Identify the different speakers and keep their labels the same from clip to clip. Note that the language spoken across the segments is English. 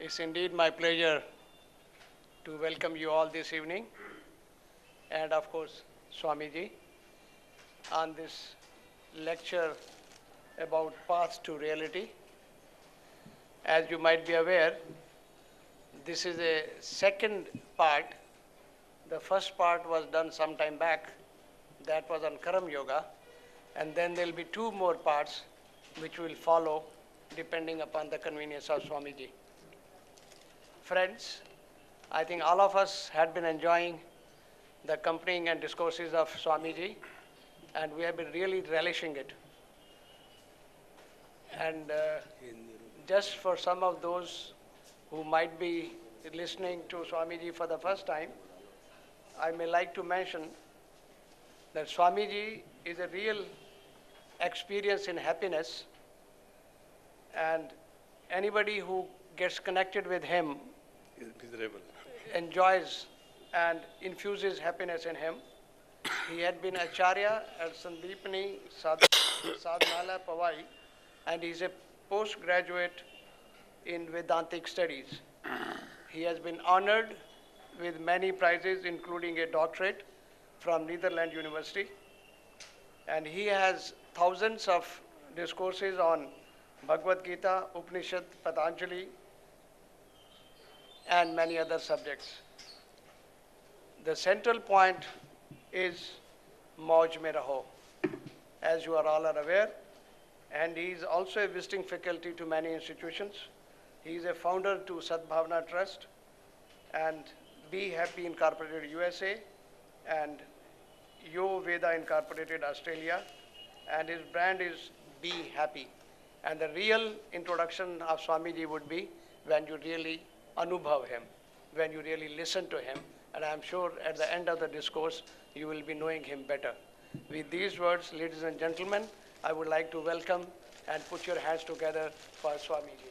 Speaker 1: It's indeed my pleasure to welcome you all this evening, and of course, Swamiji, on this lecture about path to reality. As you might be aware, this is a second part. The first part was done some time back. That was on Karam Yoga. And then there will be two more parts which will follow depending upon the convenience of Swamiji. Friends, I think all of us had been enjoying the accompanying and discourses of Swamiji, and we have been really relishing it. And just for some of those who might be listening to Swamiji for the first time, I may like to mention that Swamiji is a real experience in happiness, and anybody who gets connected with him enjoys and infuses happiness in him. He had been Acharya at Sandeepani Sadhanala Pawai, and he's a postgraduate in Vedantic studies. He has been honored with many prizes, including a doctorate from Netherlands University. And he has thousands of discourses on Bhagavad Gita, Upanishad, Patanjali, and many other subjects. The central point is Mauj Mein Raho, as you are all aware. And he is also a visiting faculty to many institutions. He is a founder to Sadbhavana Trust and Be Happy Incorporated USA and Yo Veda Incorporated Australia. And his brand is Be Happy. And the real introduction of Swamiji would be when you really anubhav him, when you really listen to him. And I'm sure at the end of the discourse, you will be knowing him better. With these words, ladies and gentlemen, I would like to welcome and put your hands together for Swamiji.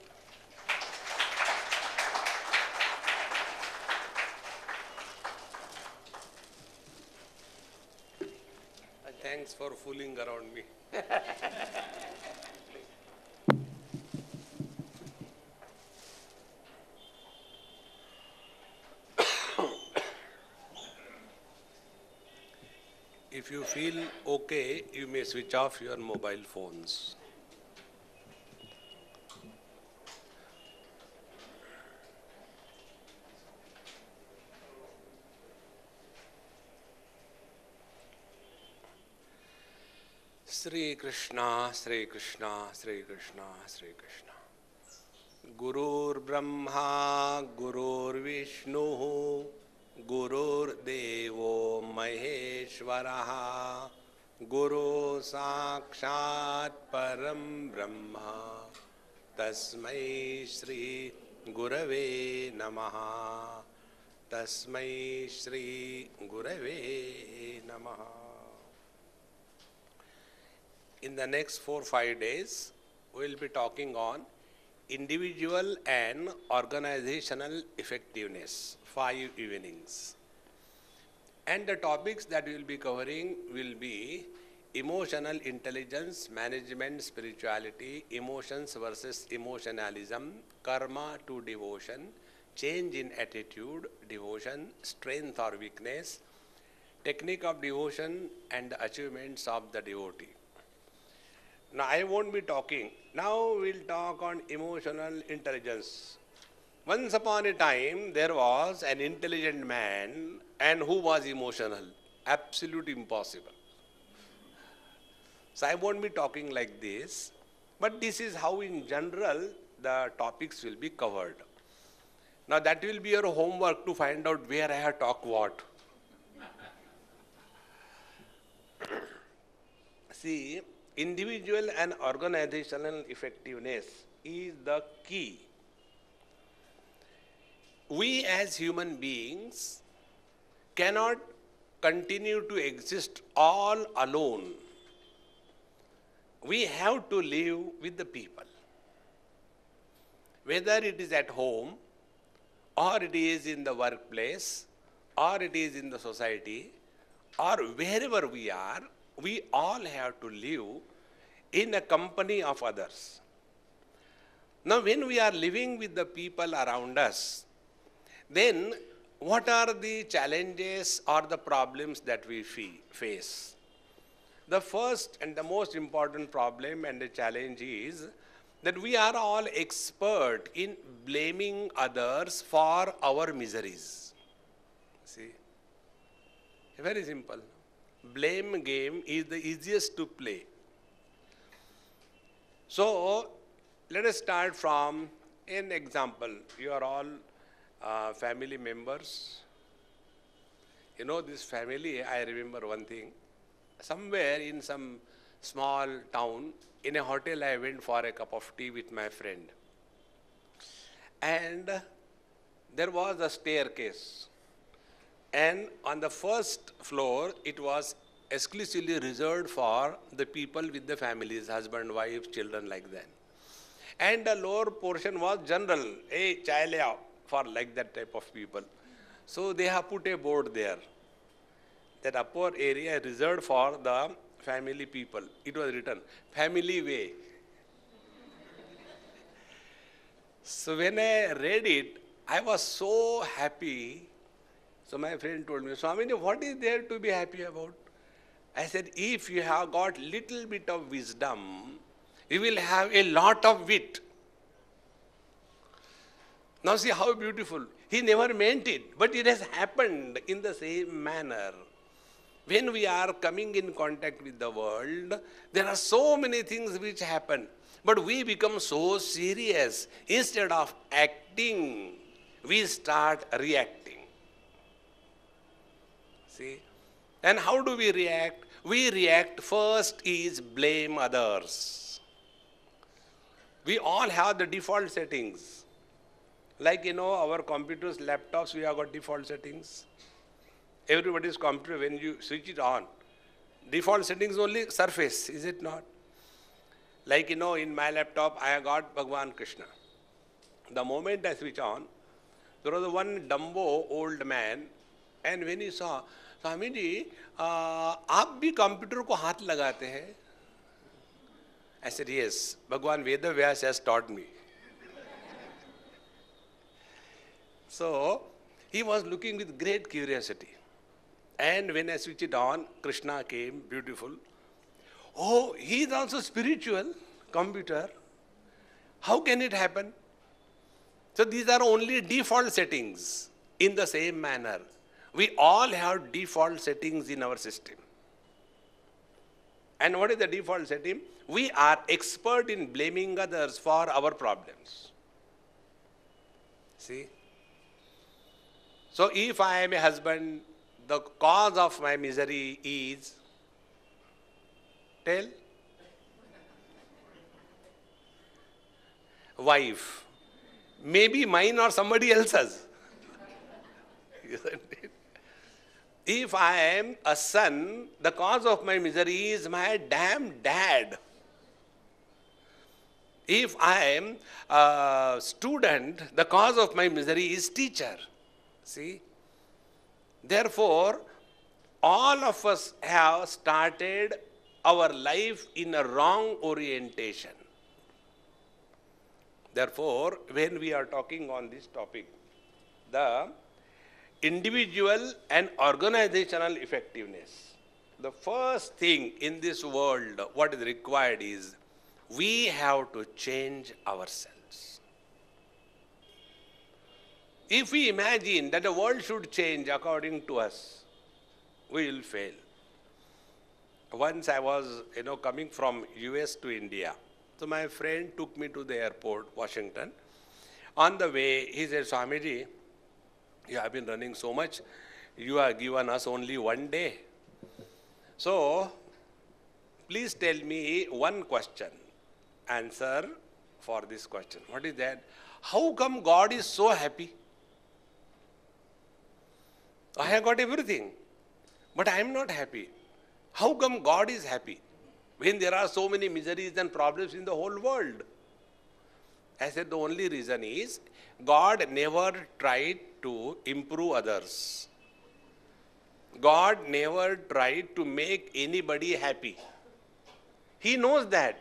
Speaker 2: Thanks for fooling around me. If you feel okay, you may switch off your mobile phones. Sri Krishna, Sri Krishna, Sri Krishna, Sri Krishna. Gurur Brahma, Gurur Vishnu, Gurur Devo Maheshwaraha, Guru Sakshat Param Brahma, Tasmai Shri Gurave Namaha, Tasmai Shri Gurave Namaha. In the next 4-5 days, we will be talking on individual and organizational effectiveness, 5 evenings. And the topics that we will be covering will be emotional intelligence, management, spirituality, emotions versus emotionalism, karma to devotion, change in attitude, devotion, strength or weakness, technique of devotion, and the achievements of the devotee. Now, I won't be talking. Now, we'll talk on emotional intelligence. Once upon a time, there was an intelligent man and who was emotional. Absolutely impossible. So, I won't be talking like this, but this is how in general the topics will be covered. Now, that will be your homework to find out where I have talked what. See, individual and organizational effectiveness is the key. We as human beings cannot continue to exist all alone. We have to live with the people. Whether it is at home, or it is in the workplace, or it is in the society, or wherever we are, we all have to live in a company of others. Now, when we are living with the people around us, then what are the challenges or the problems that we face? The first and the most important problem and the challenge is that we are all expert in blaming others for our miseries. See, very simple. Blame game is the easiest to play. So, let us start from an example. You are all family members. You know this family, I remember one thing. Somewhere in some small town, in a hotel I went for a cup of tea with my friend. And there was a staircase. And on the first floor, it was exclusively reserved for the people with the families, husband, wife, children, like that. And the lower portion was general, hey, chai le aao, for like that type of people. So they have put a board there. That upper area reserved for the family people. It was written, family way. So when I read it, I was so happy. So my friend told me, Swami, what is there to be happy about? I said, if you have got little bit of wisdom, you will have a lot of wit. Now see how beautiful. He never meant it, but it has happened in the same manner. When we are coming in contact with the world, there are so many things which happen. But we become so serious. Instead of acting, we start reacting. See? And how do we react? We react first is blame others. We all have the default settings. Like, our computers, laptops, we have got default settings. Everybody's computer, when you switch it on, default settings only surface, is it not? Like, in my laptop, I have got Bhagwan Krishna. The moment I switch on, there was one Dumbo old man, and when he saw, Swami ji, आप भी computer को हाथ लगाते हैं? I said, yes, Bhagwan Veda Vyas has taught me. So, he was looking with great curiosity. And when I switched it on, Krishna came, beautiful. Oh, he is also spiritual, computer. How can it happen? So these are only default settings. In the same manner, we all have default settings in our system. And what is the default setting? We are expert in blaming others for our problems. See? So if I am a husband, the cause of my misery is, tell, wife, maybe mine or somebody else's. Isn't it? If I am a son, the cause of my misery is my damn dad. If I am a student, the cause of my misery is teacher. See? Therefore, all of us have started our life in a wrong orientation. Therefore, when we are talking on this topic, the individual and organizational effectiveness, the first thing in this world, what is required is, we have to change ourselves. If we imagine that the world should change according to us, we will fail. Once I was, coming from US to India. So my friend took me to the airport, Washington. On the way, he said, Swamiji, you have been running so much, you have given us only one day. So, please tell me one question. Answer for this question. What is that? How come God is so happy? I have got everything, but I am not happy. How come God is happy when there are so many miseries and problems in the whole world? I said the only reason is God never tried to improve others. God never tried to make anybody happy. He knows that,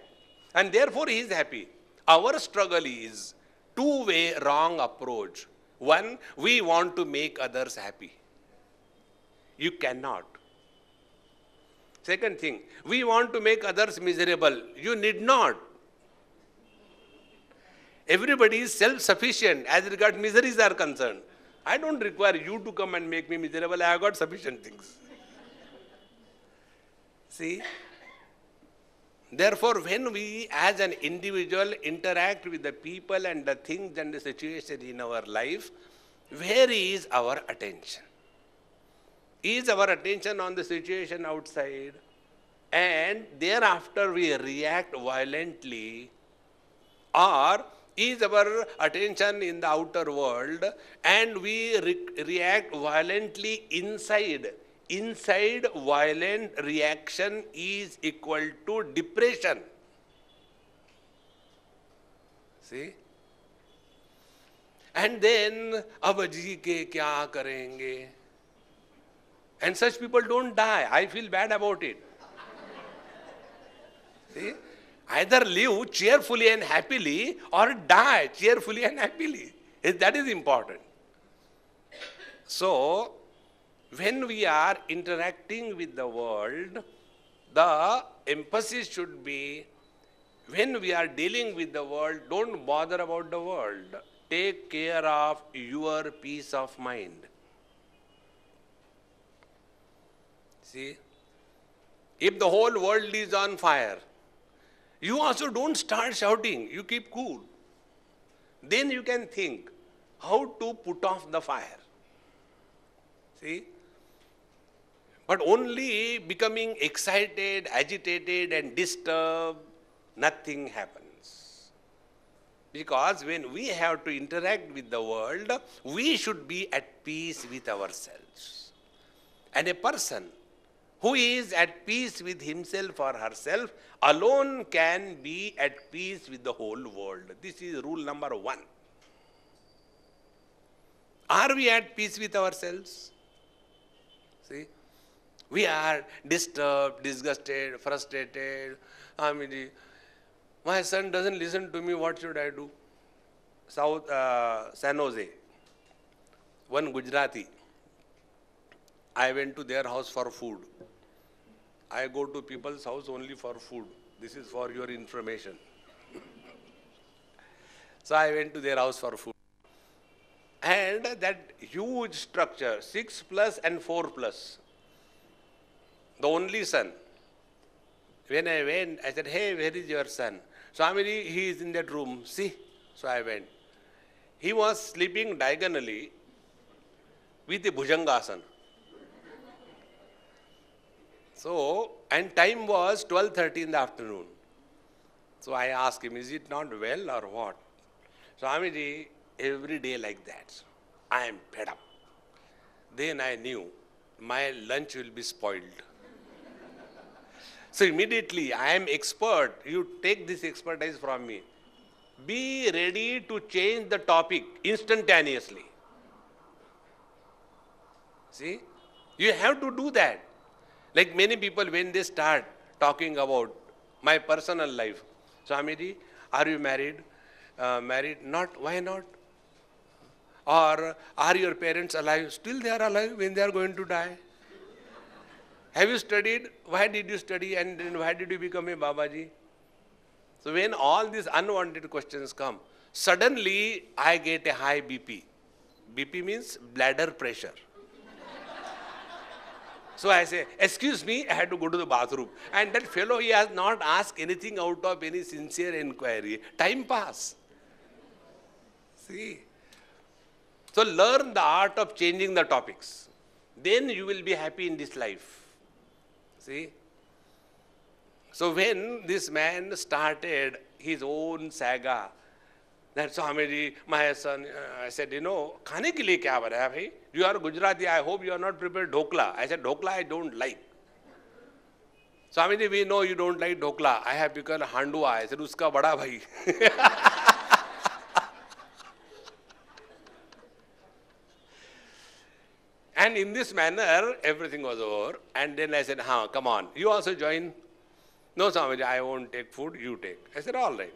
Speaker 2: and therefore He is happy. Our struggle is two-way wrong approach. One, we want to make others happy. You cannot. Second thing, we want to make others miserable. You need not. Everybody is self-sufficient as regards miseries are concerned. I don't require you to come and make me miserable. I have got sufficient things. See? Therefore, when we as an individual interact with the people and the things and the situation in our life, where is our attention? Is our attention on the situation outside? And thereafter we react violently, or is our attention in the outer world and we react violently inside? Inside violent reaction is equal to depression. See? And then, ab ji ke kya karenge? And such people don't die. I feel bad about it. See? Either live cheerfully and happily or die cheerfully and happily. That is important. So, when we are interacting with the world, the emphasis should be, when we are dealing with the world, don't bother about the world. Take care of your peace of mind. See? If the whole world is on fire, you also don't start shouting, you keep cool. Then you can think how to put off the fire. See? But only becoming excited, agitated and disturbed, nothing happens. Because when we have to interact with the world, we should be at peace with ourselves. And a person who is at peace with himself or herself alone can be at peace with the whole world. This is rule number 1. Are we at peace with ourselves? See? We are disturbed, disgusted, frustrated. My son doesn't listen to me, what should I do? San Jose, one Gujarati. I went to their house for food. I go to people's house only for food. This is for your information. So I went to their house for food. And that huge structure, 6 plus and 4 plus, the only son. When I went, I said, hey, where is your son? Swami, he is in that room. See? So I went. He was sleeping diagonally with a Bhujangasana. So, and time was 12:30 in the afternoon. So I asked him, is it not well or what? Swamiji, every day like that, I am fed up. Then I knew my lunch will be spoiled. So immediately, I am expert. You take this expertise from me. Be ready to change the topic instantaneously. See? You have to do that. Like many people, when they start talking about my personal life, Swamiji, are you married? Married? Not. Why not? Or are your parents alive? Still they are alive when they are going to die. Have you studied? Why did you study and then why did you become a Babaji? So when all these unwanted questions come, suddenly I get a high BP. BP means bladder pressure. So I say, excuse me, I had to go to the bathroom. And that fellow, he has not asked anything out of any sincere inquiry. Time pass. See? So learn the art of changing the topics. Then you will be happy in this life. See? So when this man started his own saga, that Swamiji, my son, I said, khane ke liye kya bana hai bhai? You are Gujarati, I hope you are not prepared dhokla. I said, dhokla I don't like. Swamiji, we know you don't like dhokla. I have become handua. I said, uska bada bhai. And in this manner, everything was over. And then I said, come on, you also join. No, Swamiji, I won't take food, you take. I said, all right.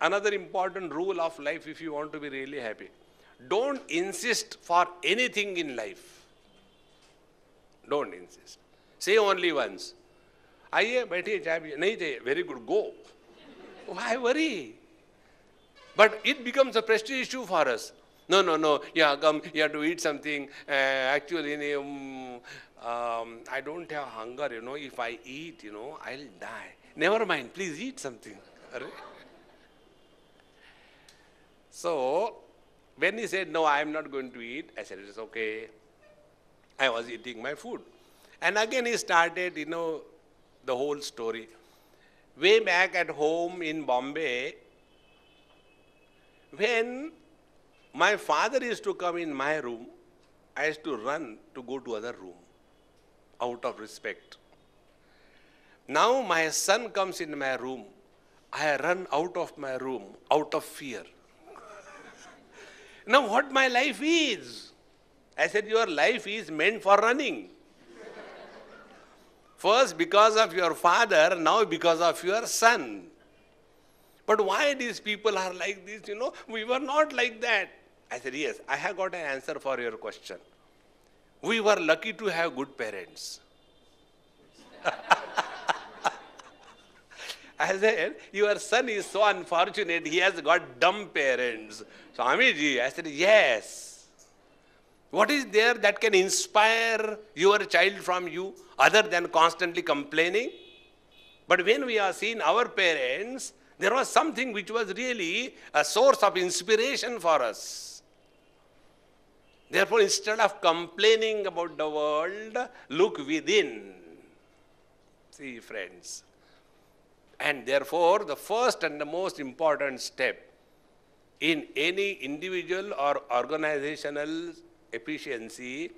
Speaker 2: another important rule of life if you want to be really happy. Don't insist for anything in life. Don't insist. Say only once. Aye, बैठिए चाय पिए. नहीं चाहिए. Very good. Go. Why worry? But it becomes a prestige issue for us. No, no, no. Yeah, come. You have to eat something. Actually, I don't have hunger. If I eat, I'll die. Never mind. Please eat something. So, when he said, no, I am not going to eat, I said, it's okay. I was eating my food. And again he started, the whole story. Way back at home in Bombay, when my father used to come in my room, I used to run to go to other room, out of respect. Now my son comes in my room, I run out of my room, out of fear. Now what my life is? I said, your life is meant for running. First because of your father, now because of your son. But why these people are like this, we were not like that. I said, yes, I have got an answer for your question. We were lucky to have good parents. I said, your son is so unfortunate, he has got dumb parents. Swamiji, I said, yes. What is there that can inspire your child from you other than constantly complaining? But when we are seeing our parents, there was something which was really a source of inspiration for us. Therefore, instead of complaining about the world, look within. See, friends. And therefore, the first and the most important step in any individual or organizational efficiency,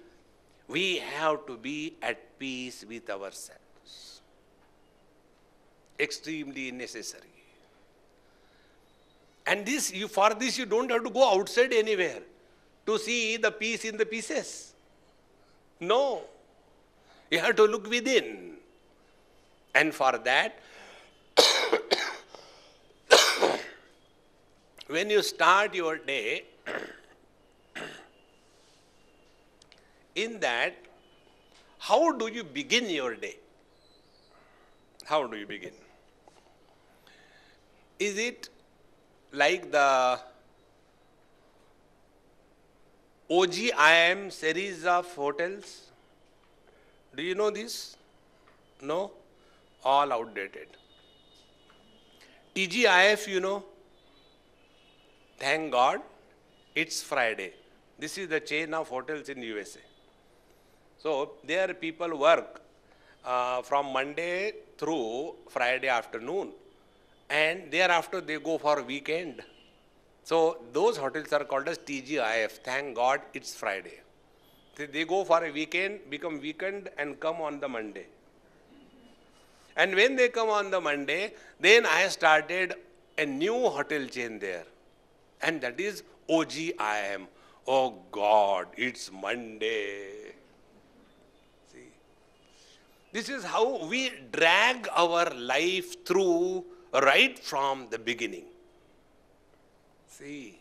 Speaker 2: we have to be at peace with ourselves. Extremely necessary. And for this you don't have to go outside anywhere to see the peace in the pieces. No. You have to look within. And for that, when you start your day, in that, how do you begin your day? How do you begin? Is it like the OGIM series of hotels? Do you know this? No? All outdated. TGIF, Thank God, it's Friday. This is the chain of hotels in USA. So, there people work from Monday through Friday afternoon, and thereafter they go for weekend. So, those hotels are called as TGIF, Thank God It's Friday. So, they go for a weekend, become weekend and come on the Monday. And when they come on the Monday, then I started a new hotel chain there. And that is OGIM. Oh God, it's Monday. See, this is how we drag our life through right from the beginning. See,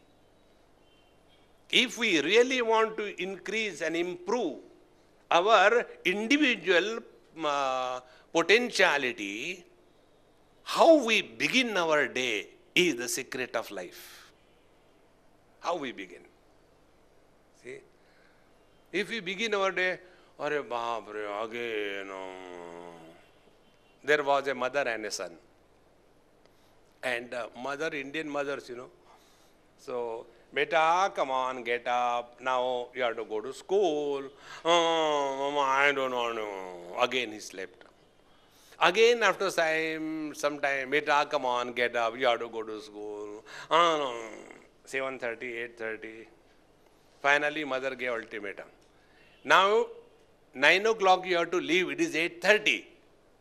Speaker 2: if we really want to increase and improve our individual potentiality, how we begin our day is the secret of life. How we begin. See, if we begin our day, Are baapre, again, there was a mother and a son. And Indian mothers, So, beta, come on, get up. Now you have to go to school. Oh, Mama, I don't know. Again he slept. Again after some time, beta, come on, get up. You have to go to school. 7:30, 8:30. Finally, mother gave ultimatum. Now, 9 o'clock you have to leave. It is 8:30.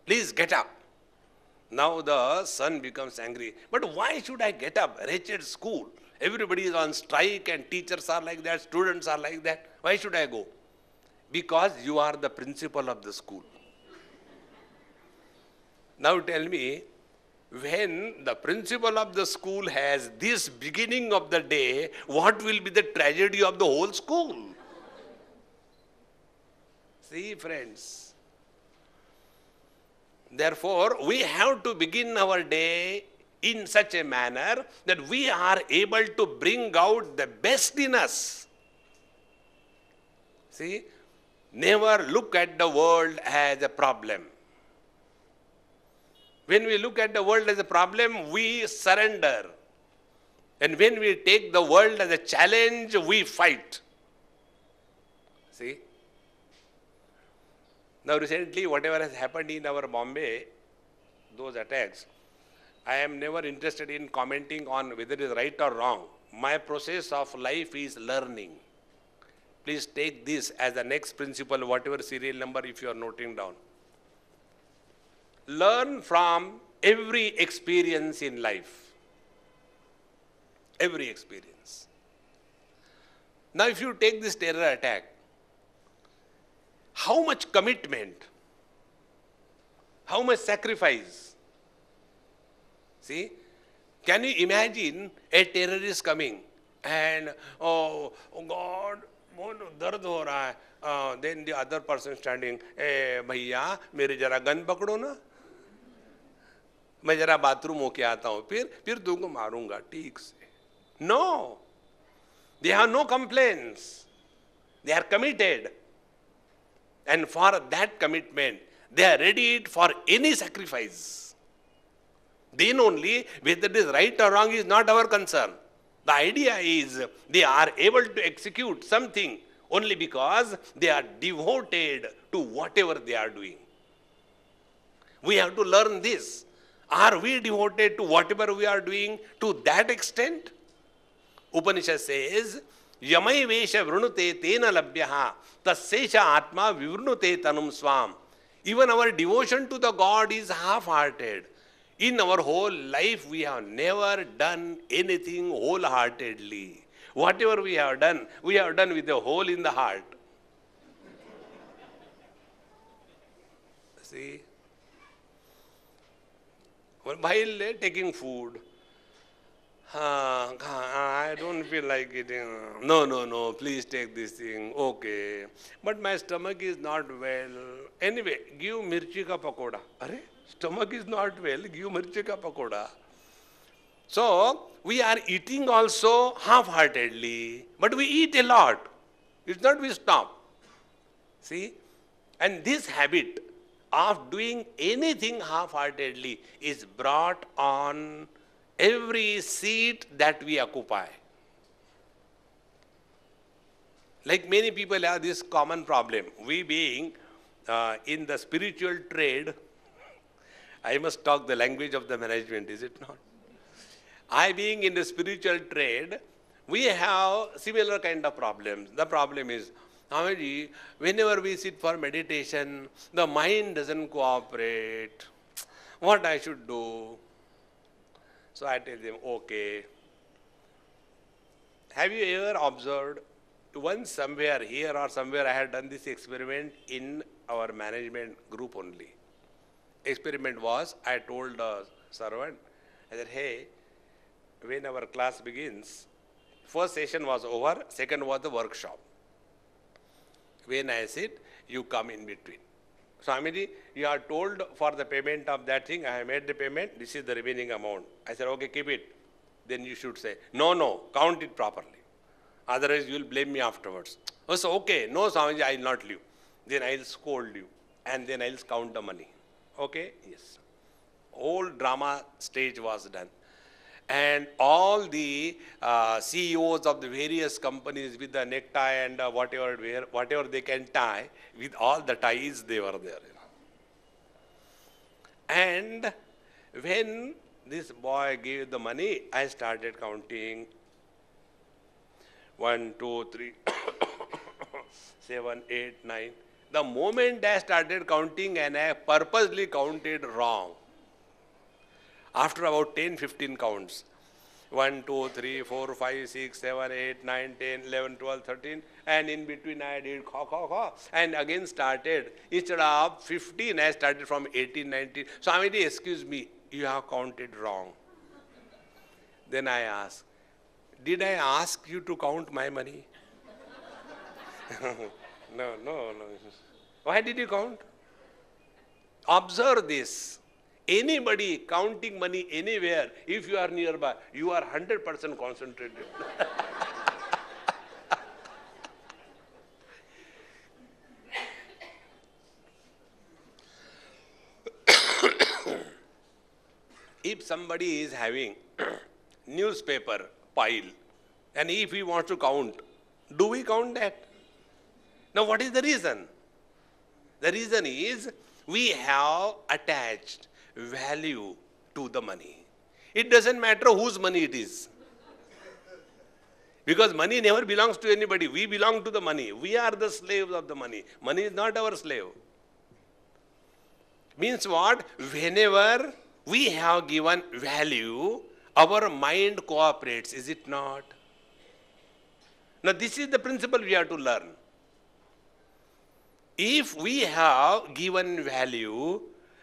Speaker 2: Please get up. Now the son becomes angry. But why should I get up? Wretched school. Everybody is on strike and teachers are like that, students are like that. Why should I go? Because you are the principal of the school. Now tell me, when the principal of the school has this beginning of the day, what will be the tragedy of the whole school? See, friends. Therefore, we have to begin our day in such a manner that we are able to bring out the best in us. See, never look at the world as a problem. When we look at the world as a problem, we surrender. And when we take the world as a challenge, we fight. See? Now recently, whatever has happened in our Bombay, those attacks, I am never interested in commenting on whether it is right or wrong. My process of life is learning. Please take this as the next principle, whatever serial number if you are noting down. Learn from every experience in life. Every experience. Now if you take this terror attack, how much commitment, how much sacrifice? See, can you imagine a terrorist coming and, oh God, dard ho raha hai. Then the other person standing, bhaiya, mere jara gun pakdo na. मैं जरा bathroom होके आता हूँ फिर तुमको मारूंगा ठीक से. No, they have no complaints. They are committed, and for that commitment they are ready for any sacrifice. Then only whether it is right or wrong is not our concern. The idea is they are able to execute something only because they are devoted to whatever they are doing. We have to learn this. Are we devoted to whatever we are doing to that extent? Upanishad says, Yamai Vesha Vrunute Tena Labhyaha Tassesha Atma Vivrunute Tanum Swam. Even our devotion to the God is half-hearted. In our whole life, we have never done anything wholeheartedly. Whatever we have done with a hole in the heart. See? While taking food, I don't feel like eating. No, please take this thing. Okay. But my stomach is not well. Anyway, give mirchi ka pakoda. Are? Stomach is not well, give mirchi ka pakoda. So, we are eating also half-heartedly, but we eat a lot. It's not we stop. See? And this habit of doing anything half-heartedly is brought on every seat that we occupy. Like many people have this common problem. We being in the spiritual trade, I must talk the language of the management, is it not? I being in the spiritual trade, we have similar kind of problems. The problem is, Swamiji, whenever we sit for meditation, the mind doesn't cooperate. What I should do? So I tell them, okay. Have you ever observed, once somewhere here or somewhere I had done this experiment in our management group only. Experiment was, I told the servant, I said, hey, when our class begins, first session was over, second was the workshop. When I sit, you come in between. Swamiji, you are told for the payment of that thing, I have made the payment, this is the remaining amount. I said, okay, keep it. Then you should say, no, count it properly. Otherwise, you will blame me afterwards. Oh, so, okay, no, Swamiji, I will not leave. Then I will scold you. And then I will count the money. Okay? Yes. Whole drama stage was done. And all the CEOs of the various companies with the necktie and whatever they can tie, with all the ties, they were there. And when this boy gave the money, I started counting 1, 2, 3, 7, 8, 9. The moment I started counting, and I purposely counted wrong. After about 10, 15 counts, 1, 2, 3, 4, 5, 6, 7, 8, 9, 10, 11, 12, 13, and in between I did kha, and again started. Instead of 15, I started from 18, 19. Swamiji, excuse me, you have counted wrong. Then I ask, did I ask you to count my money? No. Why did you count? Observe this. Anybody counting money anywhere, if you are nearby, you are 100% concentrated. If somebody is having newspaper pile, and if he wants to count, do we count that? Now what is the reason? The reason is we have attached value to the money. It doesn't matter whose money it is. Because money never belongs to anybody. We belong to the money. We are the slaves of the money. Money is not our slave. Means what? Whenever we have given value, our mind cooperates, is it not? Now this is the principle we have to learn. If we have given value,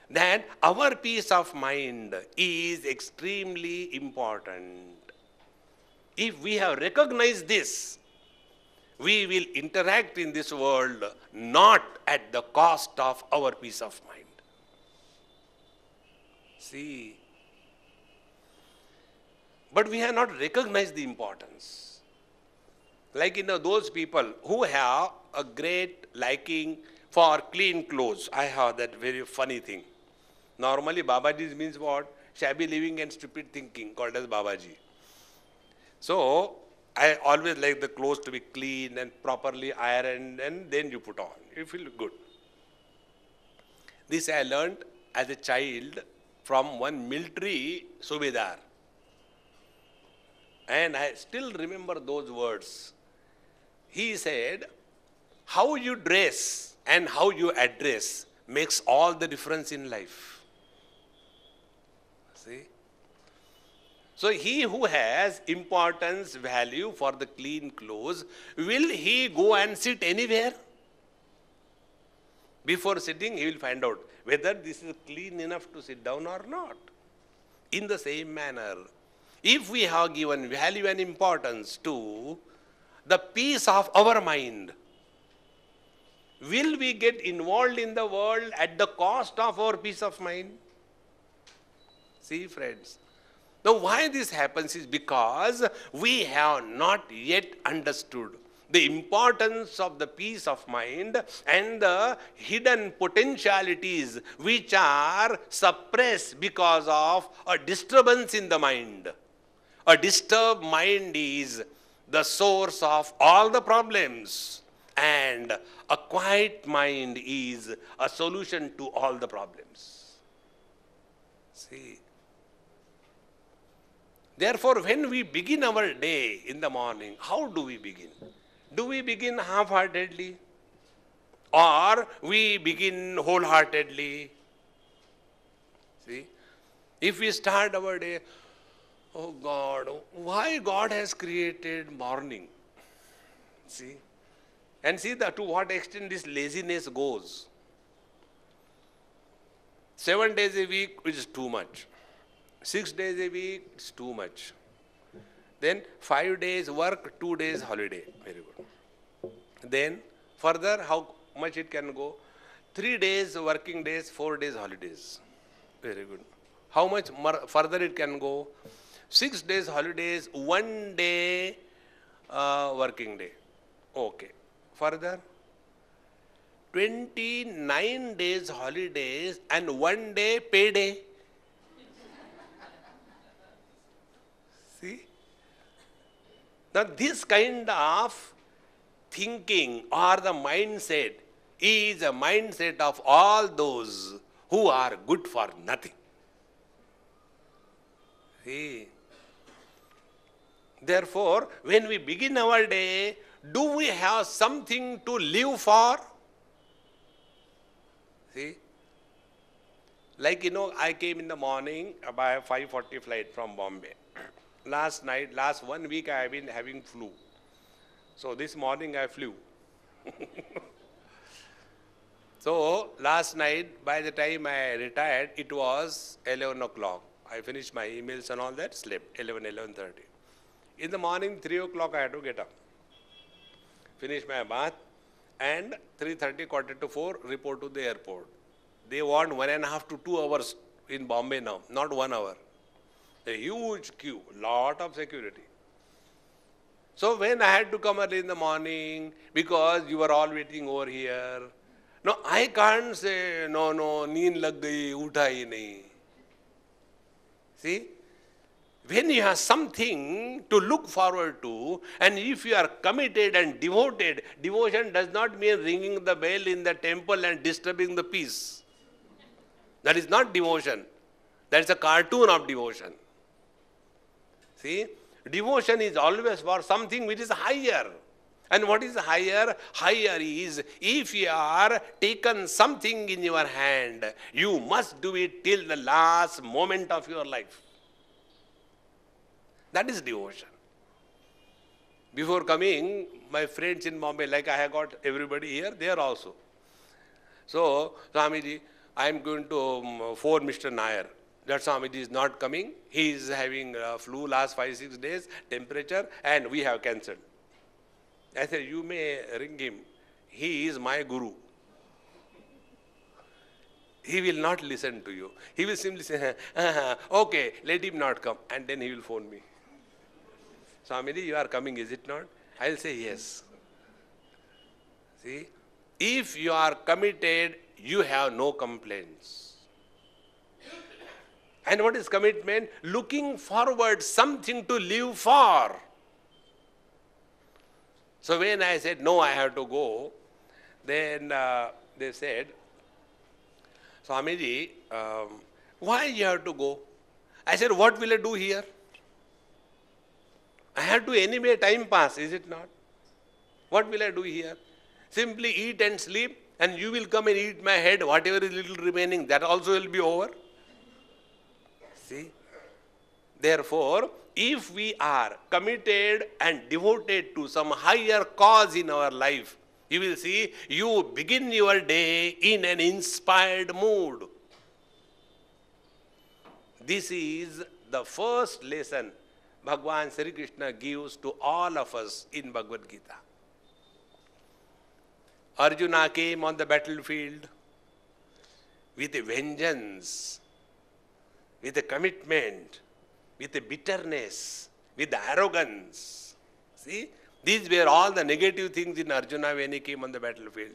Speaker 2: that our peace of mind is extremely important. If we have recognized this, we will interact in this world not at the cost of our peace of mind. See, but we have not recognized the importance. Like those people who have a great liking for clean clothes. I have that very funny thing. Normally Babaji means what? Shabby living and stupid thinking, called as Babaji. So I always like the clothes to be clean and properly ironed, and then you put on. You feel good. This I learned as a child from one military subedar. And I still remember those words. He said, how you dress and how you address makes all the difference in life. See? So he who has importance, value for the clean clothes, will he go and sit anywhere? Before sitting, he will find out whether this is clean enough to sit down or not. In the same manner, if we have given value and importance to the peace of our mind, will we get involved in the world at the cost of our peace of mind? See, friends. Now, why this happens is because we have not yet understood the importance of the peace of mind and the hidden potentialities which are suppressed because of a disturbance in the mind. A disturbed mind is the source of all the problems, and a quiet mind is a solution to all the problems. See. Therefore, when we begin our day in the morning, how do we begin? Do we begin half-heartedly? Or we begin wholeheartedly? See? If we start our day, oh God, why God has created morning? See? And see to what extent this laziness goes. 7 days a week is too much. 6 days a week is too much. Then 5 days work, 2 days holiday. Very good. Then further, how much it can go? 3 days working days, 4 days holidays. Very good. How much further it can go? 6 days holidays, 1 day working day. Okay. Further, 29 days holidays and 1 day payday. See? Now this kind of thinking or the mindset is a mindset of all those who are good for nothing. See? Therefore, when we begin our day, do we have something to live for? See? Like, I came in the morning by a 5:40 flight from Bombay. Last 1 week I have been having flu. So this morning I flew. So last night, by the time I retired, it was 11 o'clock. I finished my emails and all that, slept, 11:30. In the morning, 3 o'clock, I had to get up. Finish my bath, and 3:30, quarter to 4, report to the airport. They want 1.5 to 2 hours in Bombay now, not 1 hour. A huge queue, lot of security. So when I had to come early in the morning, because you were all waiting over here, no, I can't say, no, neend lag gayi, utha hi nahi. See? When you have something to look forward to, and if you are committed and devoted, devotion does not mean ringing the bell in the temple and disturbing the peace. That is not devotion. That is a cartoon of devotion. See? Devotion is always for something which is higher. And what is higher? Higher is, if you are taken something in your hand, you must do it till the last moment of your life. That is devotion. Before coming, my friends in Bombay, like I have got everybody here, there also. So, Swamiji, I am going to phone Mr. Nair. That Swamiji is not coming. He is having flu last 5-6 days, temperature, and we have cancelled. I said, you may ring him. He is my guru. He will not listen to you. He will simply say, okay, let him not come. And then he will phone me. Swamiji, you are coming, is it not? I will say yes. See, if you are committed, you have no complaints. And what is commitment? Looking forward something to live for. So when I said, no, I have to go, then they said, Swamiji, why you have to go? I said, what will I do here? I have to anyway time pass, is it not? What will I do here? Simply eat and sleep, and you will come and eat my head, whatever is little remaining, that also will be over. See? Therefore, if we are committed and devoted to some higher cause in our life, you will see you begin your day in an inspired mood. This is the first lesson Bhagwan Sri Krishna gives to all of us in Bhagavad Gita. Arjuna came on the battlefield with a vengeance, with a commitment, with a bitterness, with arrogance. See, these were all the negative things in Arjuna when he came on the battlefield.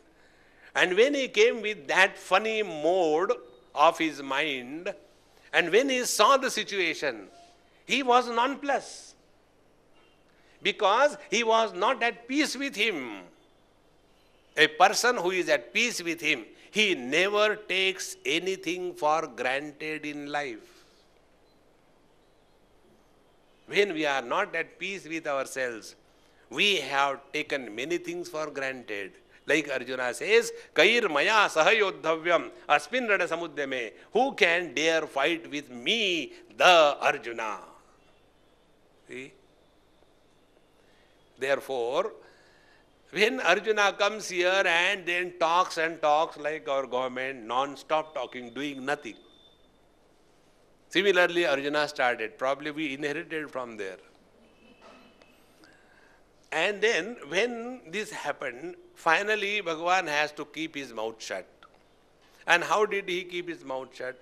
Speaker 2: And when he came with that funny mode of his mind, and when he saw the situation, he was nonplussed, because he was not at peace with him. A person who is at peace with him, he never takes anything for granted in life. When we are not at peace with ourselves, we have taken many things for granted. Like Arjuna says, Kair maya sahayodhavyam asmin rana samudyame. Who can dare fight with me, the Arjuna? See? Therefore, when Arjuna comes here and then talks and talks like our government, non-stop talking, doing nothing. Similarly, Arjuna started. Probably we inherited from there. And then when this happened, finally Bhagavan has to keep his mouth shut. And how did he keep his mouth shut?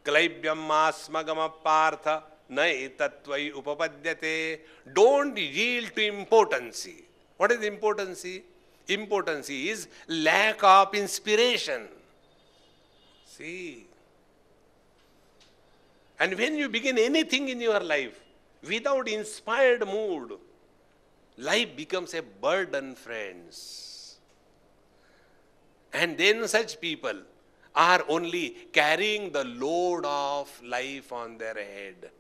Speaker 2: Klaibhyam masmagama partha nai tatvai upapadyate. Don't yield to impotency. What is impotency? Impotency is lack of inspiration. See. And when you begin anything in your life without inspired mood, life becomes a burden, friends. And then such people are only carrying the load of life on their head.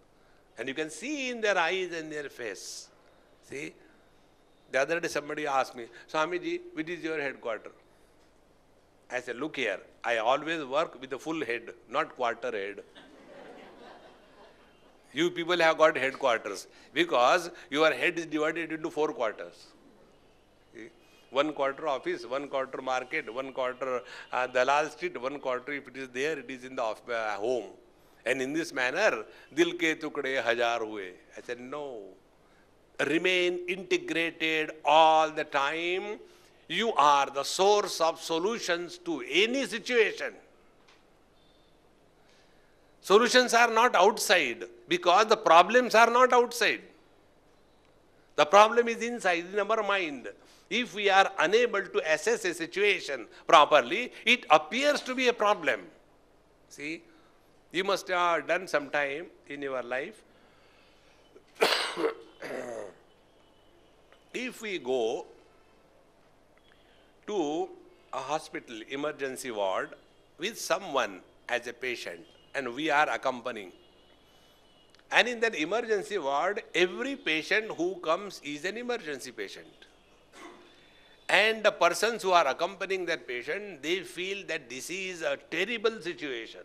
Speaker 2: And you can see in their eyes and their face. See? The other day somebody asked me, Swamiji, which is your headquarter? I said, look here, I always work with a full head, not quarter head. You people have got headquarters because your head is divided into 4 quarters. See? 1 quarter office, 1 quarter market, 1 quarter Dalal Street, 1 quarter if it is there, it is in the home. And in this manner, dil ke tukde hajar hue. I said, no. Remain integrated all the time. You are the source of solutions to any situation. Solutions are not outside because the problems are not outside. The problem is inside, in our mind. If we are unable to assess a situation properly, it appears to be a problem. See, you must have done some time in your life. If we go to a hospital emergency ward with someone as a patient and we are accompanying, and in that emergency ward, every patient who comes is an emergency patient. And the persons who are accompanying that patient, they feel that this is a terrible situation.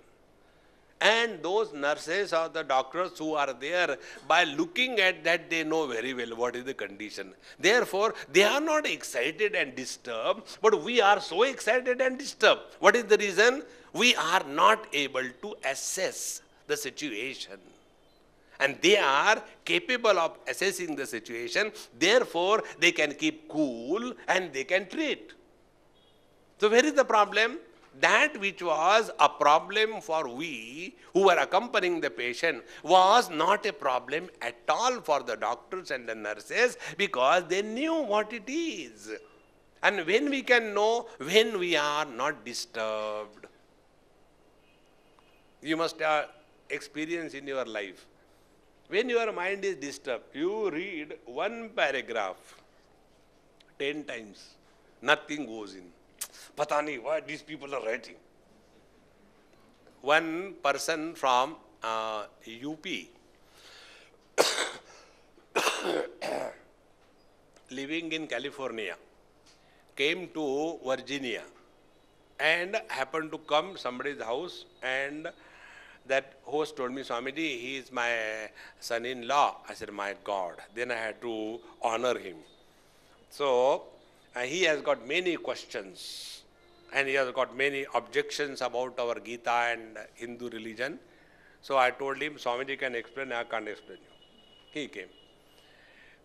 Speaker 2: And those nurses or the doctors who are there, by looking at that, they know very well what is the condition. Therefore, they are not excited and disturbed, but we are so excited and disturbed. What is the reason? We are not able to assess the situation. And they are capable of assessing the situation, therefore they can keep cool and they can treat. So where is the problem? That which was a problem for we who were accompanying the patient was not a problem at all for the doctors and the nurses, because they knew what it is. And when we can know when we are not disturbed, you must have experience in your life. When your mind is disturbed, you read one paragraph 10 times, nothing goes in. Pata nahi what these people are writing. One person from UP living in California came to Virginia and happened to come somebody's house, and that host told me, Swamiji, he is my son-in-law. I said, my God. Then I had to honor him. So he has got many questions and he has got many objections about our Gita and Hindu religion. So I told him, Swamiji can explain, I can't explain you. He came.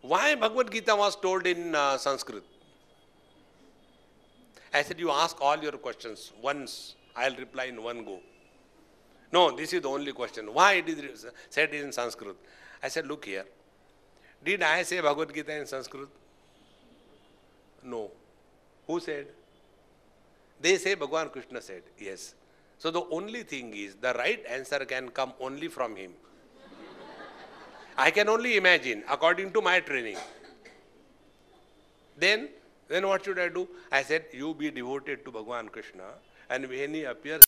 Speaker 2: Why Bhagavad Gita was told in Sanskrit? I said, you ask all your questions once, I'll reply in one go. No, this is the only question. Why it is said in Sanskrit? I said, look here. Did I say Bhagavad Gita in Sanskrit? No. Who said? They say Bhagavan Krishna said. Yes. So the only thing is, the right answer can come only from him. I can only imagine according to my training. Then what should I do? I said, you be devoted to Bhagavan Krishna, and when he appears